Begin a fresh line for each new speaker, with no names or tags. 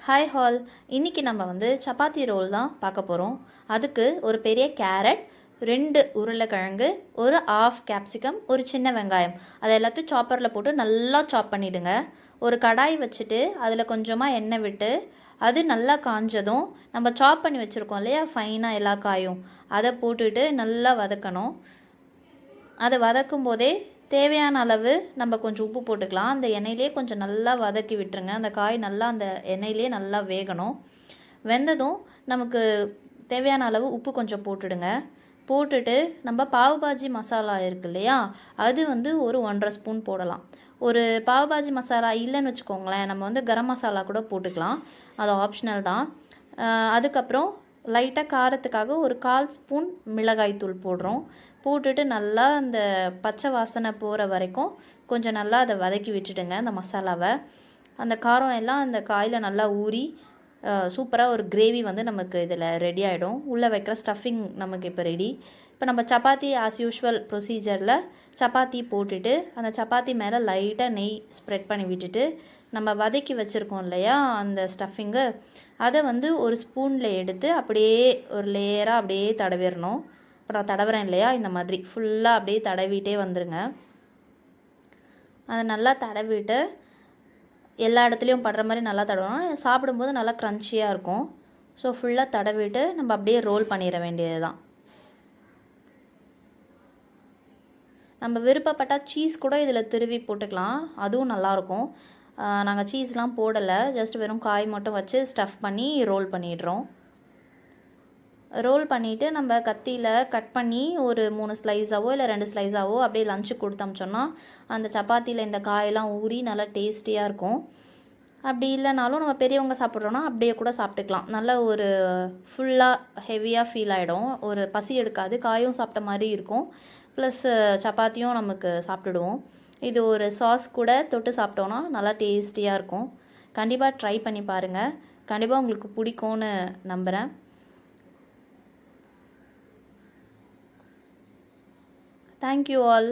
Hi hall. இன்றைக்கி நம்ம chapati role தான் பார்க்க போகிறோம். அதுக்கு ஒரு பெரிய கேரட், 2 உருளைக்கிழங்கு, ஒரு ஆஃப் கேப்சிகம், ஒரு சின்ன வெங்காயம், அதை எல்லாத்தையும் சாப்பரில் போட்டு நல்லா சாப் பண்ணிவிடுங்க. ஒரு கடாய் வச்சுட்டு அதில் கொஞ்சமாக எண்ணெய் விட்டு அது நல்லா காஞ்சதும் நம்ம சாப் பண்ணி வச்சுருக்கோம் இல்லையா ஃபைனாக எல்லா காயும், அதை போட்டுட்டு நல்லா வதக்கணும். அதை வதக்கும் போதே தேவையான அளவு நம்ம கொஞ்சம் உப்பு போட்டுக்கலாம். அந்த எண்ணெயிலே கொஞ்சம் நல்லா வதக்கி விட்டுருங்க. அந்த காய் நல்லா அந்த எண்ணெயிலே நல்லா வேகணும். வெந்ததும் நமக்கு தேவையான அளவு உப்பு கொஞ்சம் போட்டுடுங்க. போட்டுட்டு நம்ம பாவ் பாஜி மசாலா இருக்குது இல்லையா, அது ஒரு 1.5 ஸ்பூன் போடலாம். ஒரு பாவ் பாஜி மசாலா இல்லைன்னு வச்சுக்கோங்களேன், நம்ம கரம் மசாலா கூட போட்டுக்கலாம், அது ஆப்ஷனல் தான். அதுக்கப்புறம் லைட்டாக காரத்துக்காக ஒரு 1/4 ஸ்பூன் மிளகாய்த்தூள் போடுறோம். போட்டுட்டு நல்லா அந்த பச்சை வாசனை போகிற வரைக்கும் கொஞ்சம் நல்லா அதை வதக்கி விட்டுடுங்க. அந்த மசாலாவை, அந்த காரம் எல்லாம் அந்த காயில் நல்லா ஊறி சூப்பராக ஒரு கிரேவி நமக்கு இதில் ரெடி ஆகிடும். உள்ளே வைக்கிற ஸ்டஃபிங் நமக்கு இப்போ ரெடி. இப்போ நம்ம சப்பாத்தி ஆஸ் யூஷுவல் ப்ரொசீஜரில் சப்பாத்தி போட்டுட்டு அந்த சப்பாத்தி மேலே லைட்டாக நெய் ஸ்ப்ரெட் பண்ணி விட்டுட்டு நம்ம வதக்கி வச்சுருக்கோம் இல்லையா அந்த ஸ்டஃபிங்கு, அதை ஒரு ஸ்பூனில் எடுத்து அப்படியே ஒரு லேயராக அப்படியே தடவிடணும். இப்போ நான் தடவுறேன் இல்லையா, இந்த மாதிரி ஃபுல்லாக அப்படியே தடவிட்டே வந்துடுங்க. அதை நல்லா தடவிட்டு எல்லா இடத்துலையும் படுற மாதிரி நல்லா தடவணும். சாப்பிடும்போது நல்லா க்ரன்ச்சியாக இருக்கும். ஸோ ஃபுல்லாக தடவிட்டு நம்ம அப்படியே ரோல் பண்ணிட வேண்டியது தான். நம்ம விருப்பப்பட்டால் சீஸ் கூட இதில் திருவி போட்டுக்கலாம், அதுவும் நல்லாயிருக்கும். நாங்கள் சீஸ்லாம் போடலை, ஜஸ்ட் வெறும் காய் மட்டும் வச்சு ஸ்டஃப் பண்ணி ரோல் பண்ணிடுறோம். ரோல் பண்ணிவிட்டு நம்ம கத்தியில் கட் பண்ணி ஒரு 3 ஸ்லைஸாவோ இல்லை 2 ஸ்லைஸாவோ அப்படியே லஞ்சுக்கு கொடுத்தோம்னா அந்த சப்பாத்தியில் இந்த காயெல்லாம் ஊறி நல்லா டேஸ்டியாக இருக்கும். அப்படி இல்லைனாலும் நம்ம பெரியவங்க சாப்பிட்றோன்னா அப்படியே கூட சாப்பிட்டுக்கலாம். நல்ல ஒரு ஃபுல்லாக ஹெவியாக ஃபீல் ஆகிடும், ஒரு பசி எடுக்காது, காயும் சாப்பிட்ட மாதிரி இருக்கும், ப்ளஸ் சப்பாத்தியும் நமக்கு சாப்பிட்டுடுவோம். இது ஒரு சாஸ் கூட தொட்டு சாப்பிட்டோன்னா நல்லா டேஸ்டியாக இருக்கும். கண்டிப்பாக ட்ரை பண்ணி பாருங்கள், கண்டிப்பாக உங்களுக்கு பிடிக்கும்னு நம்புகிறேன். Thank you all.